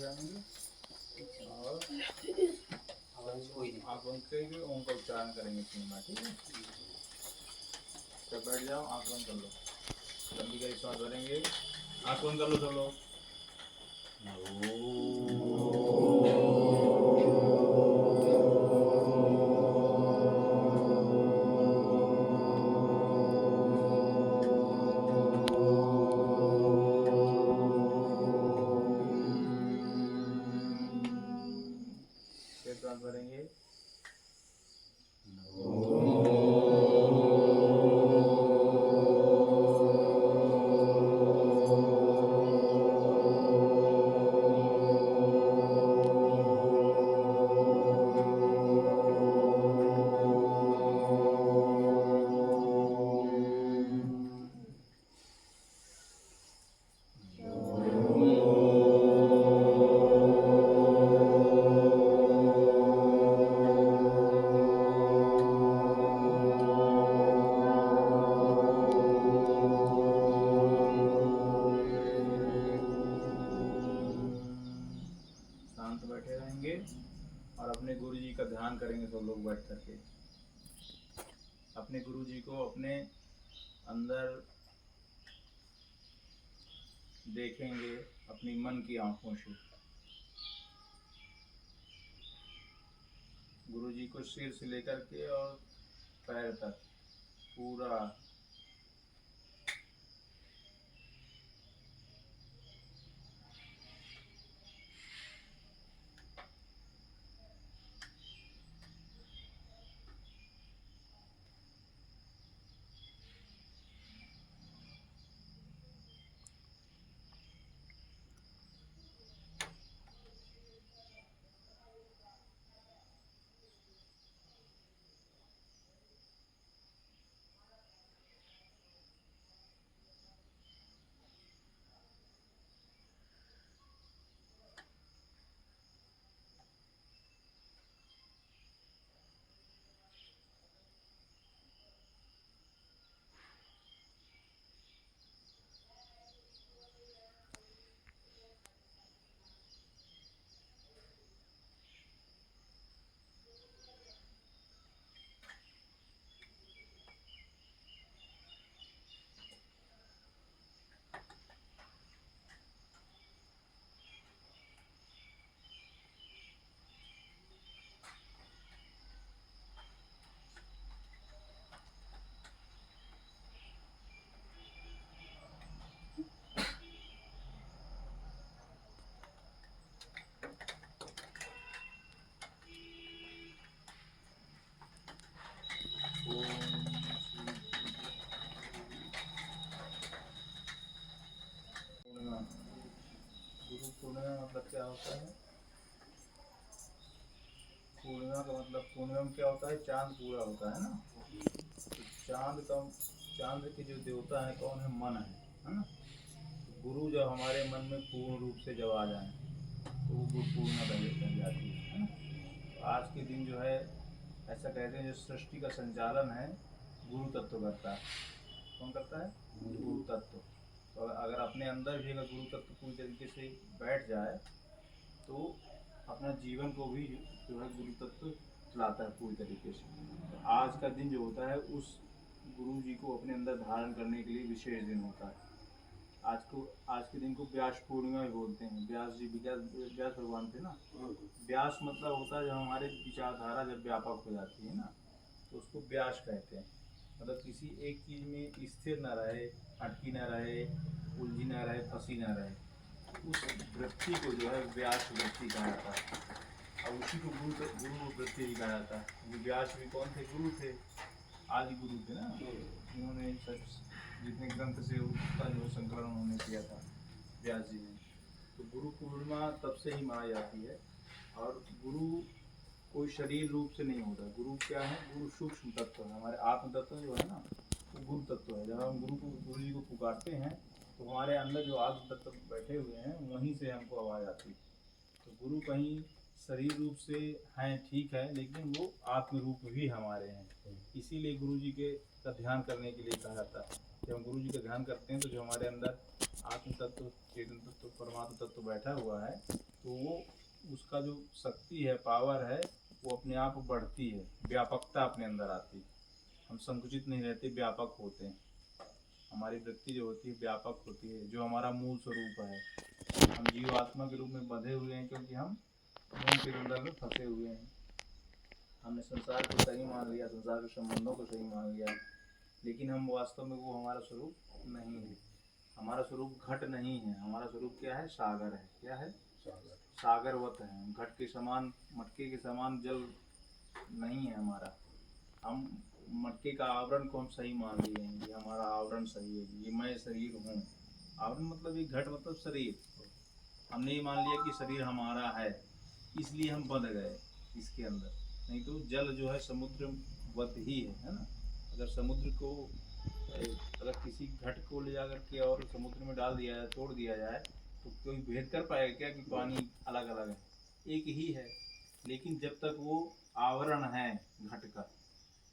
जाएंगे और आप बंद करेंगे, ओम का उच्चारण करेंगे 3 बार, ठीक है। तो बैठ जाओ, आँख बंद कर लो, लंबी गहरी सांस भरेंगे, आँख बंद कर लो सब लोग। फिर सांस भरेंगे, शांत बैठे रहेंगे और अपने गुरु जी का ध्यान करेंगे सब लोग बैठ करके। अपने गुरु जी को अपने अंदर देखेंगे अपनी मन की आंखों से। गुरु जी को सिर से लेकर के और पैर तक पूरा पूर्णिमा। गुरु पूर्णिमा मतलब क्या होता है? पूर्णिमा का मतलब, पूर्णिमा में क्या होता है? चांद पूरा होता है ना। तो चांद के जो देवता है कौन है? मन है ना। तो गुरु जब हमारे मन में पूर्ण रूप से जब आ जाए तो वो गुरु पूर्णिमा बन जाती है ना। तो आज के दिन जो है ऐसा कहते हैं जो सृष्टि का संचालन है गुरु तत्व करता है। कौन करता है? गुरु तत्व। तो अगर अपने अंदर भी अगर गुरु तत्व पूरी तरीके से बैठ जाए तो अपना जीवन को भी जो है गुरु तत्व चलाता है पूरी तरीके से। तो आज का दिन जो होता है उस गुरु जी को अपने अंदर धारण करने के लिए विशेष दिन होता है। आज के दिन को व्यास पूर्णिमा भी बोलते हैं। व्यास जी व्यास भगवान थे ना। व्यास मतलब होता है जब हमारे विचारधारा जब व्यापक हो जाती है ना तो उसको व्यास कहते हैं। मतलब किसी एक चीज़ में स्थिर ना रहे, अटकी ना रहे, उलझी ना रहे, फंसी ना रहे, उस वृत्ति को जो है व्यास वृत्ति कहा जाता है। और उसी को गुरु वृत्ति भी कहा जाता है। व्यास भी कौन थे? गुरु थे, आदि गुरु थे ना। उन्होंने जितने ग्रंथ से उसका जो संकलन उन्होंने किया था व्यास जी ने। तो गुरु पूर्णिमा तब से ही मनाई जाती है। और गुरु कोई शरीर रूप से नहीं होता। गुरु क्या है? गुरु सूक्ष्म तत्व है। हमारे आत्म तत्व जो है ना वो गुरु तत्व है। जब हम गुरु जी को पुकारते हैं तो हमारे अंदर जो आत्म तत्व बैठे हुए हैं वहीं से हमको आवाज़ आती है। तो गुरु कहीं शरीर रूप से हैं, ठीक है, लेकिन वो आत्म रूप भी हमारे हैं। इसीलिए गुरु जी के का ध्यान करने के लिए कहा जाता है। जब हम गुरु जी का ध्यान करते हैं तो जो हमारे अंदर आत्म तत्व, चेतन तत्व, परमात्म तत्व बैठा हुआ है तो वो उसका जो शक्ति है, पावर है, वो अपने आप बढ़ती है, व्यापकता अपने अंदर आती है। हम संकुचित नहीं रहते, व्यापक होते हैं। हमारी वृत्ति जो होती है व्यापक होती है, जो हमारा मूल स्वरूप है। हम जीवात्मा के रूप में बंधे हुए हैं क्योंकि हम मूल के अंदर में फंसे हुए हैं। हमने संसार को सही मान लिया, संसार के संबंधों को सही मान लिया, लेकिन हम वास्तव में वो हमारा स्वरूप नहीं है। हमारा स्वरूप घट नहीं है, हमारा स्वरूप क्या है? सागर है। क्या है? सागर। सागरवत है। घट के समान, मटके के समान जल नहीं है हमारा। हम मटके का आवरण को हम सही मान लिए हैं, ये हमारा आवरण सही है, ये मैं शरीर हूँ। आवरण मतलब ये घट मतलब शरीर। हमने ये मान लिया कि शरीर हमारा है, इसलिए हम बंध गए इसके अंदर। नहीं तो जल जो है समुद्र वत ही है ना। अगर समुद्र को, अगर किसी घट को ले जाकर के और समुद्र में डाल दिया जाए, तोड़ दिया जाए, तो कोई भेद कर पाएगा क्या कि पानी अलग अलग है? एक ही है। लेकिन जब तक वो आवरण है घट का,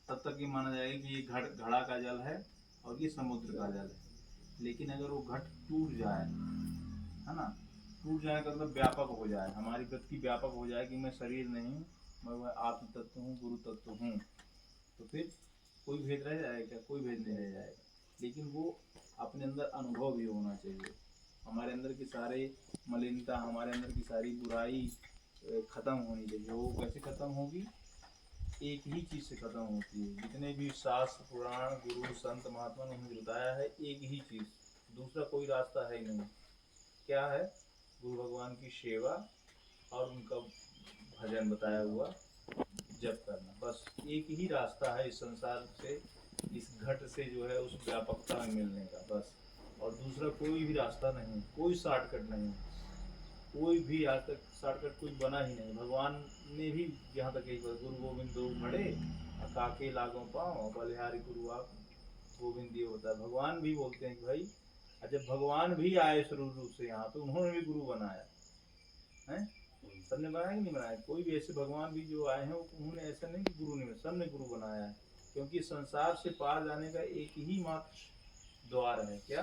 तब तक ये माना जाएगा कि ये घड़ा का जल है और ये समुद्र का जल है। लेकिन अगर वो घट टूट जाए, है ना, टूट जाए का मतलब व्यापक हो जाए, हमारी वृत्ति व्यापक हो जाए कि मैं शरीर नहीं, मैं वह आत्म तत्व हूँ, गुरु तत्व हूँ, तो फिर कोई भेद रह जाएगा क्या? कोई भेद नहीं रह जाएगा। लेकिन वो अपने अंदर अनुभव भी होना चाहिए। हमारे अंदर की सारे मलिनता, हमारे अंदर की सारी बुराई खत्म होनी चाहिए। वो कैसे खत्म होगी? एक ही चीज़ से खत्म होती है। जितने भी शास्त्र, पुराण, गुरु, संत, महात्मा ने हमें बताया है, एक ही चीज़, दूसरा कोई रास्ता है ही नहीं। क्या है? गुरु भगवान की सेवा और उनका भजन बताया हुआ, जप करना। बस एक ही रास्ता है इस संसार से, इस घट से जो है उस व्यापकता में मिलने का, बस। और दूसरा कोई भी रास्ता नहीं, कोई शॉर्टकट नहीं, कोई भी आज तक शॉर्टकट कोई बना ही नहीं। भगवान ने भी यहाँ तक यही बोला, गुरु गोविंद दो घड़े काके लागों पाओ, बलिहारी गुरु आप गोविंद ये होता है। भगवान भी बोलते हैं कि भाई, जब भगवान भी आए स्वरूप रूप से यहाँ, तो उन्होंने भी गुरु बनाया है। सबने बनाया कि नहीं बनाया? कोई भी ऐसे भगवान भी जो आए हैं, उन्होंने ऐसा नहीं कि गुरु ने, सबने गुरु बनाया है। क्योंकि संसार से पार जाने का एक ही मात्र द्वार है। क्या?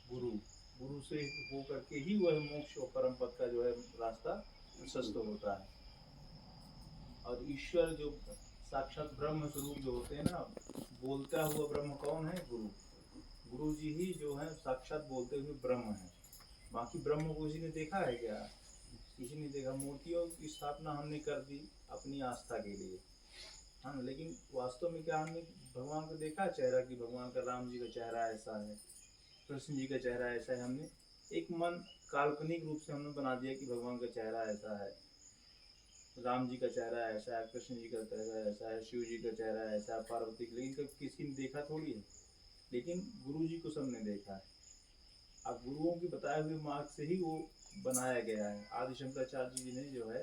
गुरु। गुरु से हो करके ही वह मोक्ष और परम पद का जो है रास्ता प्रशस्त होता है। और ईश्वर जो साक्षात ब्रह्म स्वरूप जो होते हैं ना, बोलता हुआ ब्रह्म कौन है? गुरु। गुरु जी ही जो है साक्षात बोलते हुए ब्रह्म है। बाकी ब्रह्म को किसी ने देखा है क्या? किसी ने देखा। मूर्तियों की स्थापना हमने कर दी अपनी आस्था के लिए, हाँ, लेकिन वास्तव में क्या हमने भगवान को देखा चेहरा कि भगवान का, राम जी का चेहरा ऐसा है, कृष्ण जी का चेहरा ऐसा है? हमने एक मन काल्पनिक रूप से हमने बना दिया कि भगवान का चेहरा ऐसा है, राम जी का चेहरा ऐसा है, कृष्ण जी का चेहरा ऐसा है, शिव जी का चेहरा ऐसा है, पार्वती का। लेकिन कभी किसी ने देखा थोड़ी है। लेकिन गुरु जी को सबने देखा है। अब गुरुओं के बताए हुए मार्ग से ही वो बनाया गया है। आदि शंकराचार्य जी ने जो है,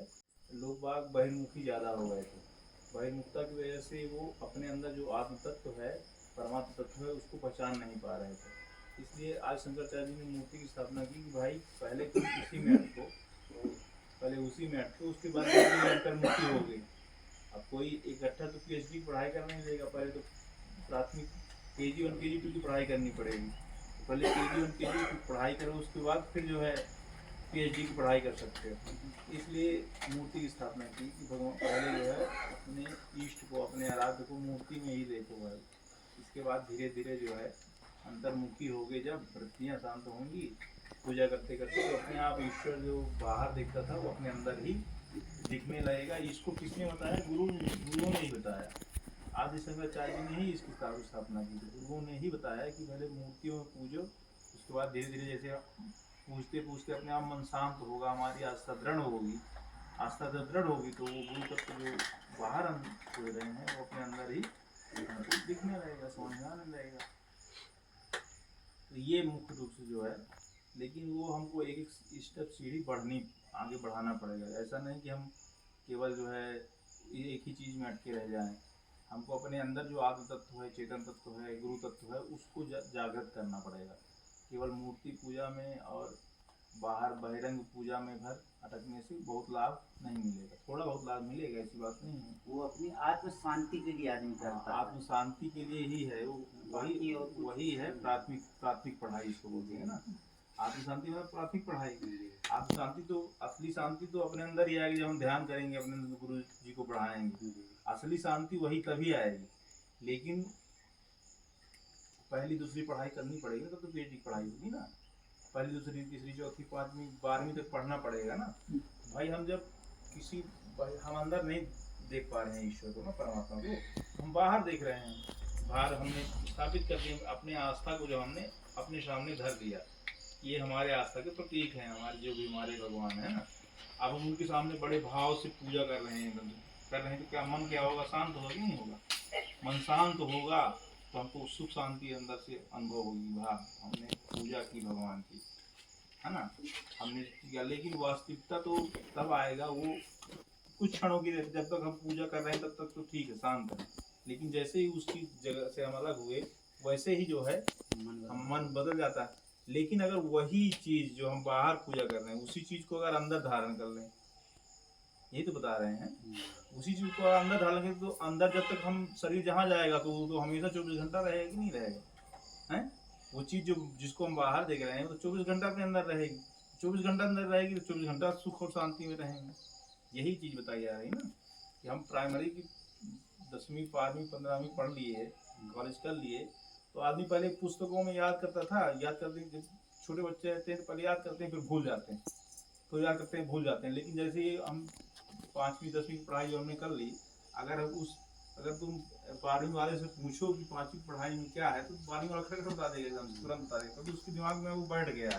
लोग बाग बहिर्मुखी ज़्यादा हो गए थे। बहिर्मुखता की वजह से वो अपने अंदर जो आत्म तत्व है, परमात्मा तत्व है, उसको पहचान नहीं पा रहे थे। इसलिए आज शंकराचार्य जी ने मूर्ति की स्थापना की कि भाई पहले तुम उसी में अटको, पहले उसी में अटको, उसके बाद अंतर्मुखी हो गई। अब कोई इकट्ठा तो PhD की पढ़ाई करना ही देगा, पहले तो प्राथमिक KG1 KG2 की पढ़ाई करनी पड़ेगी। पहले KG1 KG2 की पढ़ाई करो, उसके बाद फिर जो है PhD की पढ़ाई कर सकते हो। इसलिए मूर्ति की स्थापना की कि भगवान पहले जो है अपने इष्ट को, अपने आराध्य को मूर्ति में ही देखो भाई। इसके बाद धीरे धीरे जो है अंतर्मुखी हो गए, जब वृत्तियाँ शांत होंगी, पूजा करते करते, तो अपने आप ईश्वर जो बाहर दिखता था वो अपने अंदर ही दिखने लगेगा। इसको किसने बताया? गुरुओं ने ही बताया। आदि शंकराचार्य जी ने ही इसकी स्थापना की थी। गुरुओं ने ही बताया कि पहले मूर्तियों में पूजो, उसके बाद धीरे धीरे जैसे पूछते पूछते अपने आप मन शांत होगा, हमारी आस्था दृढ़ होगी। आस्था जब दृढ़ होगी तो वो गुरु तत्व जो बाहर हम खोज रहे हैं वो अपने अंदर ही हमको दिखने लगेगा, समझ में आने लगेगा। तो ये मुख्य रूप से जो है, लेकिन वो हमको एक एक स्टेप सीढ़ी आगे बढ़ाना पड़ेगा। ऐसा नहीं कि हम केवल जो है एक ही चीज़ में अटके रह जाएं। हमको अपने अंदर जो आत्म तत्व है, चेतन तत्व है, गुरु तत्व है, उसको जागृत करना पड़ेगा। केवल मूर्ति पूजा में और बाहर बहिरंग पूजा में भर अटकने से बहुत लाभ नहीं मिलेगा। थोड़ा बहुत लाभ मिलेगा, ऐसी बात नहीं है। वो अपनी आत्म शांति के लिए आदमी करता है। आत्म शांति के लिए ही है वो, वही है प्राथमिक पढ़ाई इसको बोलते हैं ना। आत्म शांति मतलब प्राथमिक पढ़ाई। आत्म शांति तो, असली शांति तो अपने अंदर ही आएगी जब हम ध्यान करेंगे, अपने गुरु जी को पढ़ाएंगे। असली शांति वही तभी आएगी। लेकिन पहली दूसरी पढ़ाई करनी पड़ेगी, तब तो पीएचडी की पढ़ाई होगी ना। पहली दूसरी तीसरी चौथी पांचवी 12वीं तक पढ़ना पड़ेगा ना भाई। हम जब किसी, हम अंदर नहीं देख पा रहे हैं ईश्वर को ना, परमात्मा को, हम बाहर देख रहे हैं। बाहर हमने स्थापित करके अपने आस्था को जो हमने अपने सामने धर दिया, ये हमारे आस्था के प्रतीक हैं, हमारे जो भी हमारे भगवान है ना। अब हम उनके सामने बड़े भाव से पूजा कर रहे हैं तो क्या मन क्या होगा? शांत होगा कि नहीं होगा? मन शांत होगा तो हमको सुख शांति अंदर से अनुभव होगी। हाँ, हमने पूजा की भगवान की, है ना, हमने किया। लेकिन वास्तविकता तो तब आएगा, वो कुछ क्षणों की, जब तक हम पूजा कर रहे हैं तब तक तो ठीक है, शांत है। लेकिन जैसे ही उसकी जगह से हम अलग हुए, वैसे ही जो है हम मन बदल जाता है। लेकिन अगर वही चीज जो हम बाहर पूजा कर रहे हैं, उसी चीज को अगर अंदर धारण कर लें, यही तो बता रहे हैं, उसी चीज को अंदर डालेंगे तो अंदर जब तक हम शरीर जहाँ जाएगा तो वो तो हमेशा 24 घंटा रहेगा कि नहीं रहेगा? हैं, वो चीज जो जिसको हम बाहर देख रहे हैं तो 24 घंटा अपने अंदर रहेगी। 24 घंटा अंदर रहेगी तो 24 घंटा सुख और शांति में रहेंगे। यही चीज बताई जा रही है ना, कि हम प्राइमरी की 10वीं 12वीं 15वीं पढ़ लिए, कॉलेज कर लिए, तो आदमी पहले पुस्तकों में याद करता था। याद करते, जब छोटे बच्चे रहते हैं तो पहले याद करते हैं, फिर भूल जाते हैं, तो याद करते हैं भूल जाते हैं। लेकिन जैसे ही हम 5वीं 10वीं की पढ़ाई जो हमने कर ली, अगर तुम 12वीं वाले से पूछो कि 5वीं पढ़ाई में क्या है, तो 12वीं वाला खड़े बता देगा, एकदम तुरंत बता देगा, क्योंकि उसके दिमाग में वो बैठ गया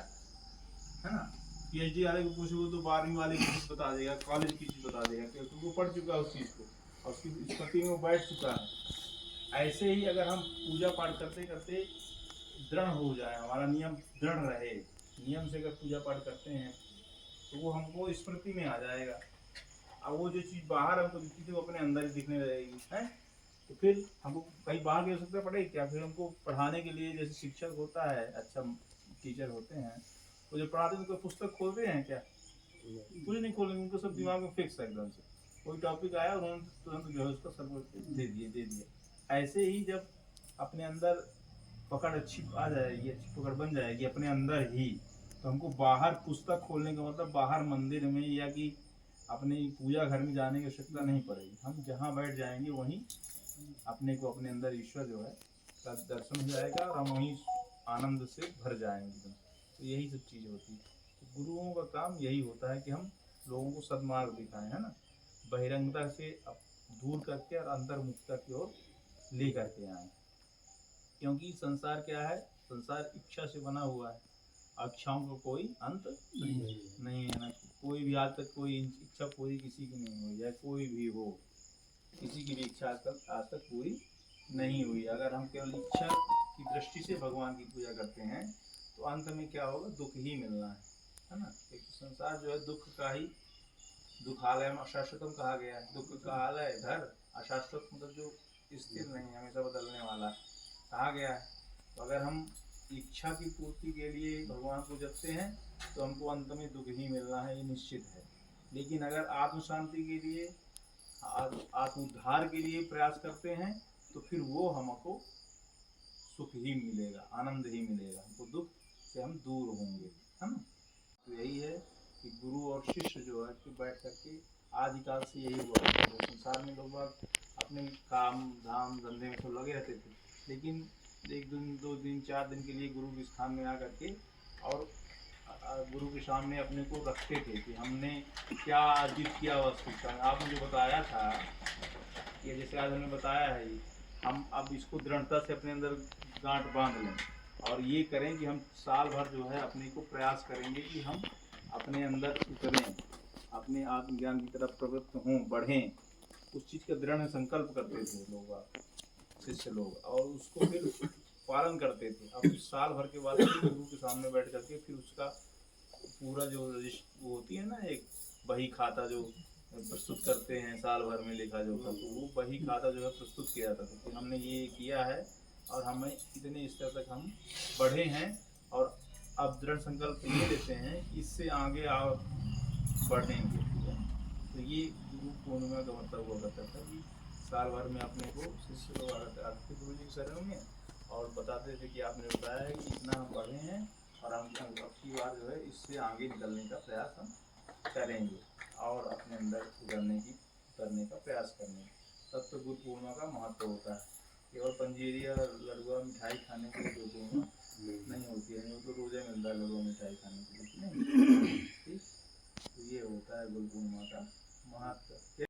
है ना। पीएचडी वाले को पूछो तो 12वीं वाले की चीज़ बता देगा, कॉलेज की चीज़ बता देगा, क्योंकि वो पढ़ चुका है उस चीज़ को और उसकी स्मृति में वो बैठ चुका है। ऐसे ही अगर हम पूजा पाठ करते करते दृढ़ हो जाए, हमारा नियम दृढ़ रहे, नियम से अगर पूजा पाठ करते हैं तो वो हमको स्मृति में आ जाएगा। अब वो जो चीज़ बाहर हमको दिखती थी वो अपने अंदर ही दिखने लगेगी, है। तो फिर हमको कहीं बाहर की आवश्यकता पड़ेगी क्या? फिर हमको पढ़ाने के लिए, जैसे शिक्षक होता है, अच्छा टीचर होते हैं, तो जो पढ़ाते हैं तो पुस्तक खोलते हैं क्या? कुछ नहीं खोलेंगे, उनको सब दिमाग में फिक्स है एकदम से। कोई टॉपिक आया उन्होंने तुरंत जो है उसका सर्व दे दिया। ऐसे ही जब अपने अंदर पकड़ अच्छी आ जाएगी, अच्छी पकड़ बन जाएगी अपने अंदर ही, तो हमको बाहर पुस्तक खोलने का मतलब बाहर मंदिर में या कि अपने पूजा घर में जाने की आवश्यकता नहीं पड़ेगी। हम जहाँ बैठ जाएंगे वहीं अपने को, अपने अंदर ईश्वर जो है का दर्शन हो जाएगा और हम वहीं आनंद से भर जाएंगे। तो यही सब चीज़ होती है। तो गुरुओं का काम यही होता है कि हम लोगों को सद्मार्ग दिखाएं, है ना, बहिरंगता से दूर करके और अंतर्मुखता की ओर ले करके आए। क्योंकि संसार क्या है? संसार इच्छा से बना हुआ है, इच्छाओं का कोई अंत नहीं है ना। कोई भी आज तक कोई इच्छा पूरी किसी की नहीं हुई है, कोई भी हो, किसी की भी इच्छा आज तक पूरी नहीं हुई। अगर हम केवल इच्छा की दृष्टि से भगवान की पूजा करते हैं तो अंत में क्या होगा? दुख ही मिलना है ना। एक संसार जो है दुख का ही, दुखालय में अशाश्वतम कहा गया है। दुख का आलय घर, अशाश्वत मतलब जो स्थिर नहीं, हमेशा बदलने वाला कहा गया है। तो अगर हम इच्छा की पूर्ति के लिए भगवान को जपते हैं तो हमको अंत में दुख ही मिलना है, ये निश्चित है। लेकिन अगर आत्म शांति के लिए, आत्म उद्धार के लिए प्रयास करते हैं तो फिर वो हमको सुख ही मिलेगा, आनंद ही मिलेगा, हमको दुख से हम दूर होंगे, है ना। तो यही है कि गुरु और शिष्य जो है कि बैठ करके आदिकाल से यही हुआ है। तो संसार में लोग अपने काम धाम धंधे में तो लगे रहते थे, लेकिन 1 दिन 2 दिन 4 दिन के लिए गुरु के स्थान में आ करके और गुरु के सामने अपने को रखते थे कि हमने क्या अर्जित किया वास्तविकता में। आपने जो बताया था, ये जैसे आज हमने बताया है, हम अब इसको दृढ़ता से अपने अंदर गांठ बांध लें और ये करें कि हम साल भर जो है अपने को प्रयास करेंगे कि हम अपने अंदर उतरें, अपने आत्मज्ञान की तरफ प्रवृत्त हों, बढ़ें। उस चीज़ का दृढ़ संकल्प करते थे लोग, शिष्य लोग, और उसको फिर पालन करते थे। अब साल भर के बाद गुरु के सामने बैठ करके फिर उसका पूरा जो वो होती है ना, एक बही खाता जो प्रस्तुत करते हैं साल भर में लिखा जो था, तो वो बही खाता जो है प्रस्तुत किया जाता था कि हमने ये किया है और हमें इतने स्तर तक हम बढ़े हैं और अब दृढ़ संकल्प ये लेते हैं कि इससे आगे आप बढ़ेंगे। तो ये गुरु पूर्णिमा का मतलब हुआ करता था कि साल भर में अपने को शिष्य लोग आते थे गुरु जी की शरण में और बताते थे कि आपने बताया है कि इतना हम बढ़े हैं और हम अब की बार जो है इससे आगे निकलने का प्रयास हम करेंगे और अपने अंदर उतरने का प्रयास करेंगे। तब तो गुरु पूर्णिमा का महत्व होता है। केवल पंजीरी और लडुआ मिठाई खाने के लिए गुरु पूर्णिमा नहीं होती है, वो तो रोज़े मिलता है लडुआ मिठाई खाने के लिए नहीं। ठीक, तो ये होता है गुरु पूर्णिमा का महत्व।